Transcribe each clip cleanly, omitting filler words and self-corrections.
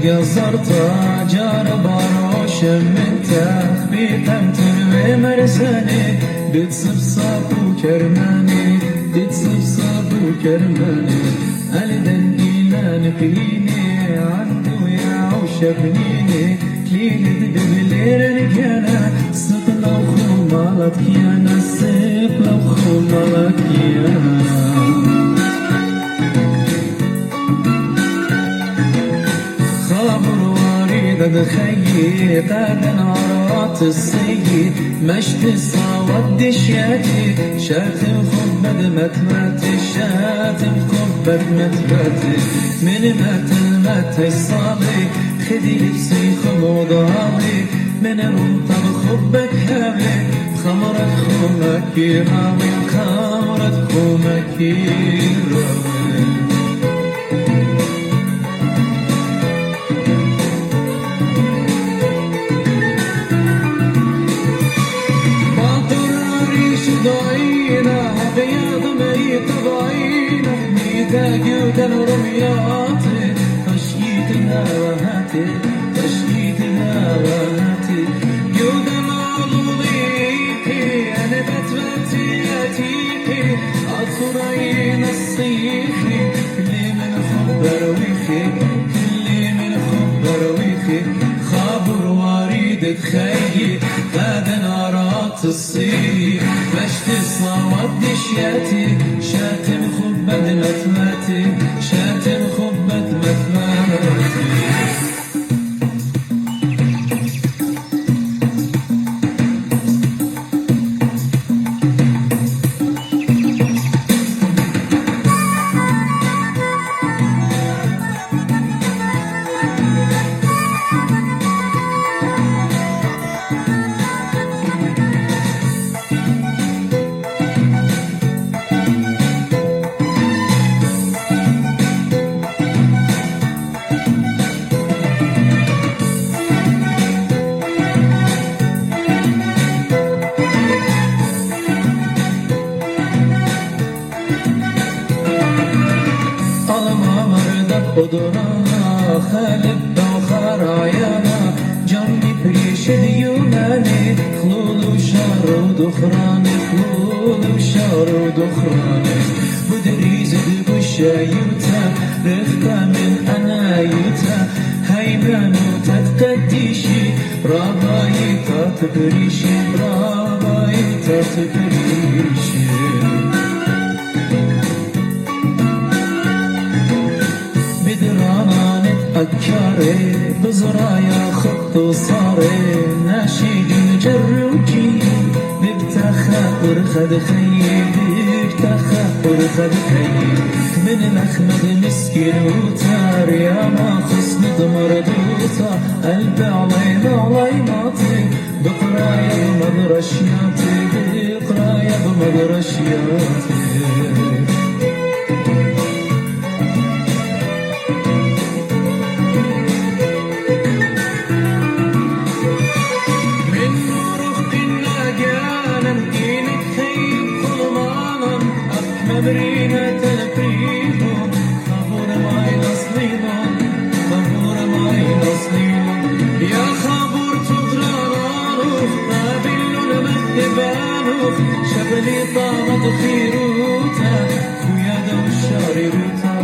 قصرته جارب روشم من تخبيطم تنوي مرساني بتصفصف وكرماني بتصفصف وكرماني ألدن إيمان فيني عدو يا وشبنيني كليل دبلير رجانا سقنا وخمالك يانا سقنا وخمالك يانا خيط أنا عرات السيد مشت صوت دشياتي شاتم خبد متماتي شاتم خبد متماتي من متماتي الصالي خدي لبسي خموضالي من رمطة خبك هابي خمرت خومك يراوي خمرت خومك يراوي جودا رمياتي تشييت الهواتي تشييت الهواتي جودا معلوليكي أنا بتبتياتيكي أطرين الصيفي كلي من خبر ويخي كلي من خبر ويخي خابر وريد تخيي غدا نارات الصيف مشت صوت دشياتي شاتم خبد متماتي شاتم خبد متماتي قدرنا خالب وخرايانا جنبي بريش ديوناني خلول وشار ودخراني خلول وشار ودخراني بدريز بشايوتا رفقة من أنايوتا هيبان وتتقديشي رابايتا تبريشي رابايتا تبريشي أكاري بزرايا خط وصاري ناشي جر وجي ببتخا ورخد خيي ببتخا ورخد خيي من الأخمد مسكين وتار يا ما خصم دمر دوتا قلبي علي ماطي بقرايا بمدرشياتي بقرايا بمدرشياتي مبرينا تلقيهم خبور ماي نصليهم خبور ماي نصليهم يا خبور تغرانو قابل المهبانو شبلي طابت خيروتا خويا دو شاريروتا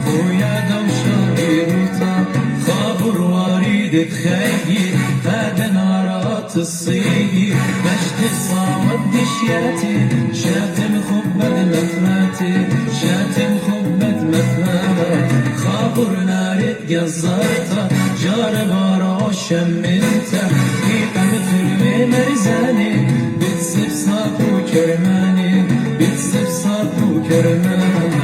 خويا دو شاريروتا خبور وريد تخيل هذا نارات الصيف مشت صامت دشياتي شاتم خبد متماتي شاتم خبد متماتي خابر نار قصرته جارب روشم من تحقيقة مثل مرزاني بتصفصف وكرماني بتصفصف وكرماني